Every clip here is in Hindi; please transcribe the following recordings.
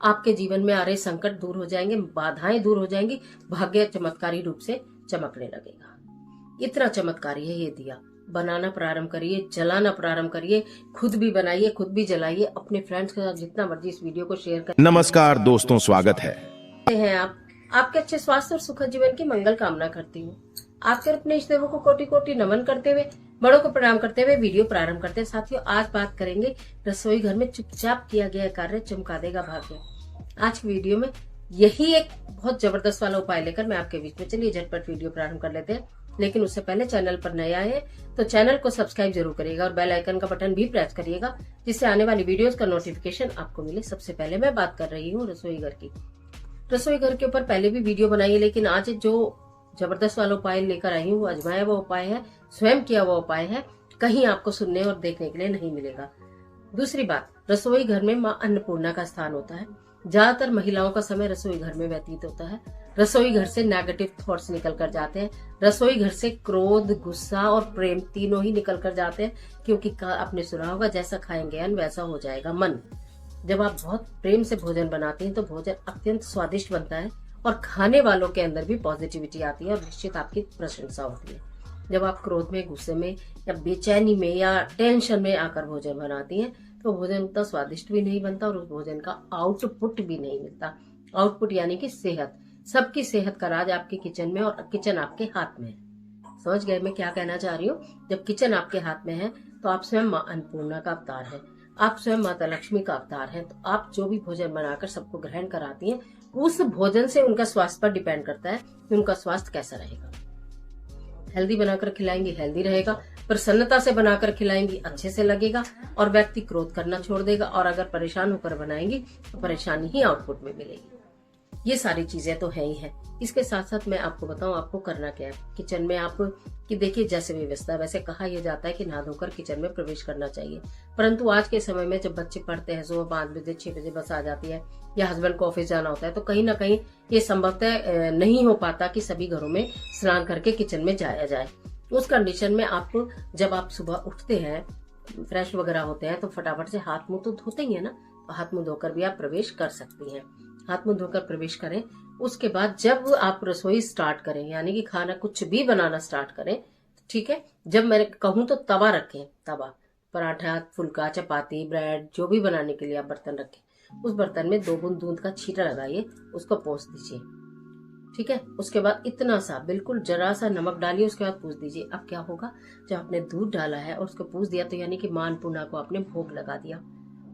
आपके जीवन में आ रहे संकट दूर हो जाएंगे, बाधाएं दूर हो जाएंगी, भाग्य चमत्कारी रूप से चमकने लगेगा। इतना चमत्कारी है ये दिया। बनाना प्रारंभ करिए, जलाना प्रारंभ करिए, खुद भी बनाइए, खुद भी जलाइए, अपने फ्रेंड्स के साथ जितना मर्जी इस वीडियो को शेयर करें। नमस्कार दोस्तों, स्वागत है आप आपके अच्छे स्वास्थ्य और सुखद जीवन की मंगल कामना करती हूँ। आपके अपने इष्ट देवों को कोटि कोटि नमन करते हुए, बड़ों को प्रणाम करते हुए वीडियो प्रारंभ करते हैं। साथियों, आज बात करेंगे रसोई घर में चुपचाप किया गया कार्य चमका देगा भाग्य। आज की वीडियो में यही एक बहुत जबरदस्त वाला उपाय लेकर मैं आपके बीच में, चलिए झटपट वीडियो प्रारंभ कर लेते हैं। लेकिन उससे पहले चैनल पर नया है तो चैनल को सब्सक्राइब जरूर करिएगा और बेल आइकन का बटन भी प्रेस करिएगा, जिससे आने वाली वीडियोस का नोटिफिकेशन आपको मिले। सबसे पहले मैं बात कर रही हूँ रसोई घर की। रसोई घर के ऊपर पहले भी वीडियो बनाई है, लेकिन आज जो जबरदस्त वाला उपाय लेकर आई हूँ, आजमाया वो उपाय है, स्वयं किया हुआ उपाय है, कहीं आपको सुनने और देखने के लिए नहीं मिलेगा। दूसरी बात, रसोई घर में माँ अन्नपूर्णा का स्थान होता है। ज्यादातर महिलाओं का समय रसोई घर में व्यतीत होता है। रसोई घर से नेगेटिव थॉट्स निकल कर जाते हैं। रसोई घर से क्रोध, गुस्सा और प्रेम तीनों ही निकल कर जाते हैं, क्योंकि आपने सुना होगा, जैसा खाएंगे अन्न वैसा हो जाएगा मन। जब आप बहुत प्रेम से भोजन बनाते हैं तो भोजन अत्यंत स्वादिष्ट बनता है और खाने वालों के अंदर भी पॉजिटिविटी आती है और निश्चित आपकी प्रशंसा होती है। जब आप क्रोध में, गुस्से में या बेचैनी में या टेंशन में आकर भोजन बनाती हैं तो भोजन उतना स्वादिष्ट भी नहीं बनता और उस भोजन का आउटपुट भी नहीं मिलता। आउटपुट यानी कि सेहत। सबकी सेहत का राज आपके किचन में और किचन आपके हाथ में है। समझ गए मैं क्या कहना चाह रही हूँ? जब किचन आपके हाथ में है तो आप स्वयं माँ अन्नपूर्णा का अवतार है, आप स्वयं माता लक्ष्मी का अवतार है। तो आप जो भी भोजन बनाकर सबको ग्रहण कराती हैं, उस भोजन से उनका स्वास्थ्य पर डिपेंड करता है कि उनका स्वास्थ्य कैसा रहेगा। हेल्दी बनाकर खिलाएंगी, हेल्दी रहेगा। प्रसन्नता से बनाकर खिलाएंगी, अच्छे से लगेगा और व्यक्ति क्रोध करना छोड़ देगा। और अगर परेशान होकर बनाएंगी तो परेशानी ही आउटपुट में मिलेगी। ये सारी चीजें तो है ही है। इसके साथ साथ मैं आपको बताऊं आपको करना क्या है किचन में। आप कि देखिए, जैसे व्यवस्था, वैसे कहा यह जाता है कि नहा धोकर किचन में प्रवेश करना चाहिए, परंतु आज के समय में जब बच्चे पढ़ते हैं, सुबह 5 बजे 6 बजे बस आ जाती है या हस्बैंड को ऑफिस जाना होता है, तो कहीं ना कहीं ये संभवतः नहीं हो पाता कि सभी घरों में स्नान करके किचन में जाया जाए। उस कंडीशन में आप जब आप सुबह उठते हैं, फ्रेश वगैरह होते हैं, तो फटाफट से हाथ मुंह तो धोते ही है ना, तो हाथ मुंह धोकर भी आप प्रवेश कर सकती हैं। हाथ मुंह धोकर प्रवेश करें। उसके बाद जब आप रसोई स्टार्ट करें, यानी कि खाना कुछ भी बनाना स्टार्ट करें, ठीक है, जब मैं कहूँ तो तवा रखें। तवा, पराठा, फुल्का, चपाती, ब्रेड, जो भी बनाने के लिए आप बर्तन रखें, उस बर्तन में 2 बूंद दूध का छींटा लगाइए, उसको पोंछ दीजिए। ठीक है, उसके बाद इतना सा, बिल्कुल जरा सा नमक डालिए, उसके बाद पूछ दीजिए। अब क्या होगा, जब आपने दूध डाला है और उसको पूछ दिया, तो यानी कि मां अन्नपूर्णा को आपने भोग लगा दिया।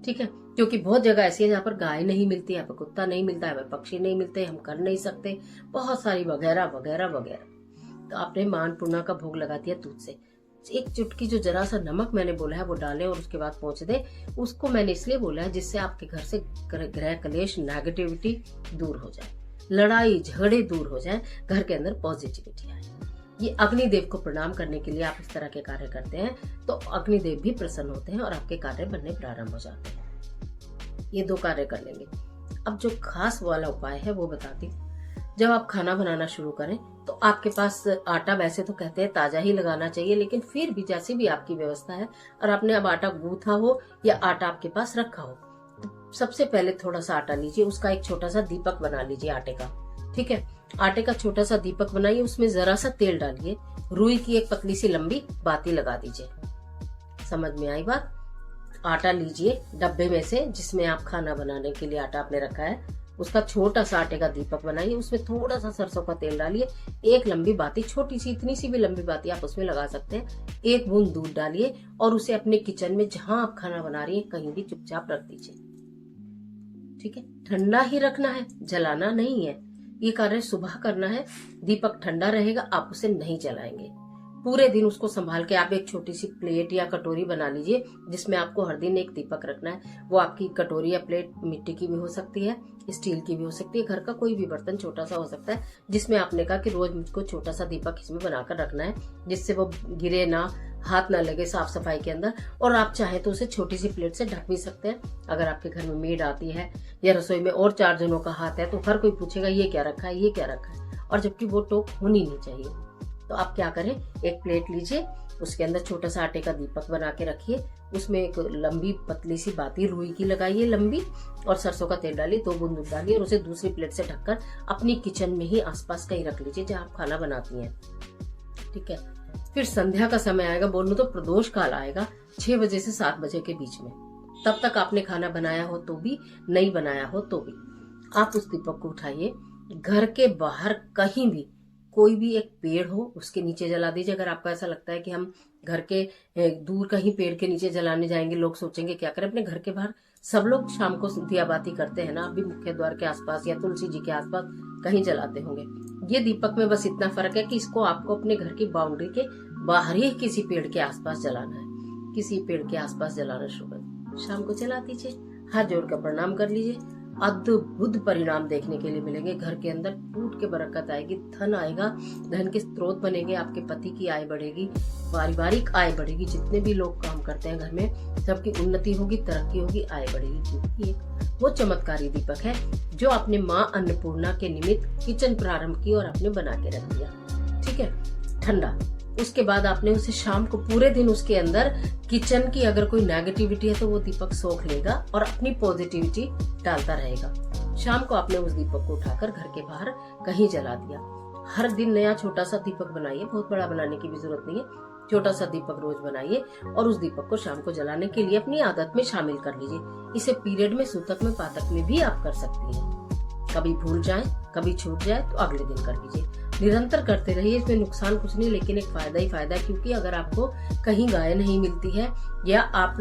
ठीक है, क्योंकि बहुत जगह ऐसी है जहाँ पर गाय नहीं मिलती है, कुत्ता नहीं मिलता है, पक्षी नहीं मिलते, हम कर नहीं सकते, बहुत सारी वगैरह वगैरह वगैरह। तो आपने मां अन्नपूर्णा का भोग लगा दिया दूध से। एक चुटकी जो जरा सा नमक मैंने बोला है वो डालें और उसके बाद पहुंच दे। उसको मैंने इसलिए बोला है जिससे आपके घर से ग्रह कलेश, नेगेटिविटी दूर हो जाए, लड़ाई झगड़े दूर हो जाए, घर के अंदर पॉजिटिविटी आए। ये अग्निदेव को प्रणाम करने के लिए आप इस तरह के कार्य करते हैं तो अग्निदेव भी प्रसन्न होते हैं और आपके कार्य बनने प्रारंभ हो जाते हैं। ये 2 कार्य कर लेंगे। अब जो खास वाला उपाय है वो बताती हूँ। जब आप खाना बनाना शुरू करें तो आपके पास आटा, वैसे तो कहते हैं ताजा ही लगाना चाहिए, लेकिन फिर भी जैसी भी आपकी व्यवस्था है और आपने अब आटा गूंथा हो या आटा आपके पास रखा हो, तो सबसे पहले थोड़ा सा आटा लीजिए, उसका एक छोटा सा दीपक बना लीजिए आटे का। ठीक है, आटे का छोटा सा दीपक बनाइए, उसमें जरा सा तेल डालिए, रुई की एक पतली सी लंबी बाती लगा दीजिए। समझ में आई बात? आटा लीजिए डब्बे में से जिसमें आप खाना बनाने के लिए आटा आपने रखा है, उसका छोटा सा आटे का दीपक बनाइए, उसमें थोड़ा सा सरसों का तेल डालिए, एक लंबी बाती, छोटी सी, इतनी सी भी लंबी बाती आप उसमें लगा सकते हैं, 1 बूंद दूध डालिए और उसे अपने किचन में जहां आप खाना बना रही है कहीं भी चुपचाप रख दीजिए। ठीक है, ठंडा ही रखना है, जलाना नहीं है। ये कार्य सुबह करना है, दीपक ठंडा रहेगा, आप उसे नहीं जलाएंगे। पूरे दिन उसको संभाल के आप एक छोटी सी प्लेट या कटोरी बना लीजिए जिसमें आपको हर दिन एक दीपक रखना है। वो आपकी कटोरी या प्लेट मिट्टी की भी हो सकती है, स्टील की भी हो सकती है, घर का कोई भी बर्तन छोटा सा हो सकता है, जिसमें आपने कहा कि रोज मुझको छोटा सा दीपक इसमें बनाकर रखना है, जिससे वो गिरे ना, हाथ ना लगे साफ सफाई के अंदर। और आप चाहे तो उसे छोटी सी प्लेट से ढक भी सकते हैं। अगर आपके घर में मेड आती है या रसोई में और 4 जनों का हाथ है तो हर कोई पूछेगा ये क्या रखा है, ये क्या रखा है, और जबकि वो टोक होनी नहीं चाहिए। तो आप क्या करें, एक प्लेट लीजिए, उसके अंदर छोटा सा आटे का दीपक बना के रखिए, उसमें एक लंबी पतली सी बाती रुई की लगाइए लंबी, और सरसों का तेल डालिए, 2 बूंद दूध डालिए और उसे दूसरी प्लेट से ढककर अपनी किचन में ही आसपास कहीं रख लीजिए जहाँ आप खाना बनाती हैं। ठीक है। फिर संध्या का समय आएगा, बोलूं तो प्रदोष काल आएगा 6 बजे से 7 बजे के बीच में। तब तक आपने खाना बनाया हो तो भी, नहीं बनाया हो तो भी, आप उस दीपक को उठाइए, घर के बाहर कहीं भी कोई भी एक पेड़ हो उसके नीचे जला दीजिए। अगर आपको ऐसा लगता है कि हम घर के दूर कहीं पेड़ के नीचे जलाने जाएंगे, लोग सोचेंगे क्या करें, अपने घर के बाहर सब लोग शाम को दिया बाती करते हैं ना, आप भी मुख्य द्वार के आसपास या तुलसी जी के आसपास कहीं जलाते होंगे। ये दीपक में बस इतना फर्क है कि इसको आपको अपने घर की बाउंड्री के बाहर ही किसी पेड़ के आसपास जलाना है, किसी पेड़ के आसपास जलाना शुभ है। शाम को जला दीजिए, हाथ जोड़कर प्रणाम कर लीजिए। अद्भुत परिणाम देखने के लिए मिलेंगे। घर के अंदर टूट के बरकत आएगी, धन आएगा, धन के स्रोत बनेंगे, आपके पति की आय बढ़ेगी, पारिवारिक आय बढ़ेगी, जितने भी लोग काम करते हैं घर में सबकी उन्नति होगी, तरक्की होगी, आय बढ़ेगी। क्योंकि वो चमत्कारी दीपक है जो आपने माँ अन्नपूर्णा के निमित्त किचन प्रारंभ की और आपने बना के रख दिया। ठीक है, ठंडा। उसके बाद आपने उसे शाम को पूरे दिन उसके अंदर किचन की अगर कोई नेगेटिविटी है तो वो दीपक सोख लेगा और अपनी पॉजिटिविटी डालता रहेगा। शाम को आपने उस दीपक को उठाकर घर के बाहर कहीं जला दिया। हर दिन नया छोटा सा दीपक बनाइए, बहुत बड़ा बनाने की भी जरूरत नहीं है, छोटा सा दीपक रोज बनाइए और उस दीपक को शाम को जलाने के लिए अपनी आदत में शामिल कर लीजिए। इसे पीरियड में, सूतक में, पातक में भी आप कर सकती हैं। कभी भूल जाए, कभी छूट जाए तो अगले दिन कर लीजिए। निरंतर करते रहिए, इसमें नुकसान कुछ नहीं, लेकिन एक फायदा ही फायदा है। क्योंकि अगर आपको कहीं गाय नहीं मिलती है या आप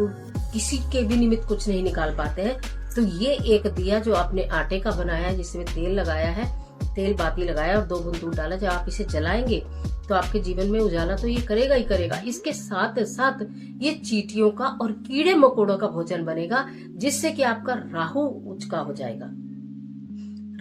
किसी के भी निमित्त कुछ नहीं निकाल पाते हैं, तो ये एक दिया जो आपने आटे का बनाया है, जिसमें तेल लगाया है, तेल बाती लगाया और 2 बूंद दूध डाला, जब आप इसे जलाएंगे तो आपके जीवन में उजाला तो ये करेगा ही करेगा। इसके साथ साथ ये चींटियों का और कीड़े मकोड़ों का भोजन बनेगा, जिससे कि आपका राहु उच्च का हो जाएगा,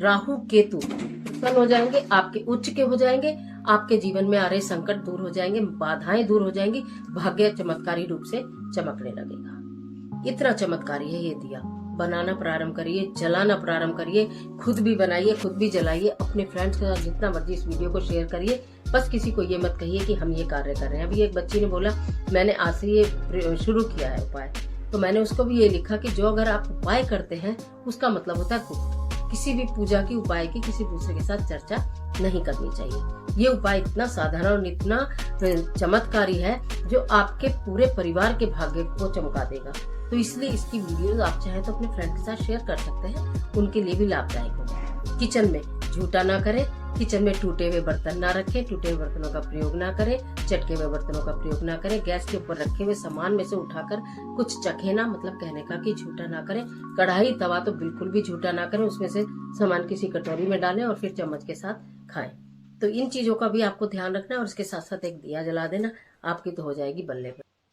राहु केतु उत्पन्न हो जाएंगे, आपके उच्च के हो जाएंगे, आपके जीवन में आ रहे संकट दूर हो जाएंगे, बाधाएं दूर हो जाएंगी, भाग्य चमत्कारी रूप से चमकने लगेगा। इतना चमत्कारी है ये दिया। बनाना प्रारंभ करिए, जलाना प्रारंभ करिए, खुद भी बनाइए, खुद भी जलाइए, अपने फ्रेंड्स के साथ जितना मर्जी इस वीडियो को शेयर करिए। बस किसी को ये मत कहिए कि हम ये कार्य कर रहे हैं। अभी एक बच्ची ने बोला मैंने आज से ये शुरू किया है उपाय, तो मैंने उसको भी ये लिखा कि जो अगर आप उपाय करते हैं उसका मतलब होता है गुप्त। किसी भी पूजा की उपाय की किसी दूसरे के साथ चर्चा नहीं करनी चाहिए। ये उपाय इतना साधारण और इतना चमत्कारी है जो आपके पूरे परिवार के भाग्य को चमका देगा। तो इसलिए इसकी वीडियोस आप चाहे तो अपने फ्रेंड के साथ शेयर कर सकते हैं, उनके लिए भी लाभदायक होगा। किचन में झूठा ना करें, किचन में टूटे हुए बर्तन ना रखें, टूटे हुए बर्तनों का प्रयोग ना करें, चटके हुए बर्तनों का प्रयोग ना करें, गैस के ऊपर रखे हुए सामान में से उठाकर कुछ चखे ना, मतलब कहने का कि झूठा ना करें। कढ़ाई तवा तो बिल्कुल भी झूठा ना करें, उसमें से सामान किसी कटोरी में डालें और फिर चम्मच के साथ खाएं। तो इन चीजों का भी आपको ध्यान रखना है और उसके साथ साथ एक दिया जला देना, आपकी तो हो जाएगी बल्ले।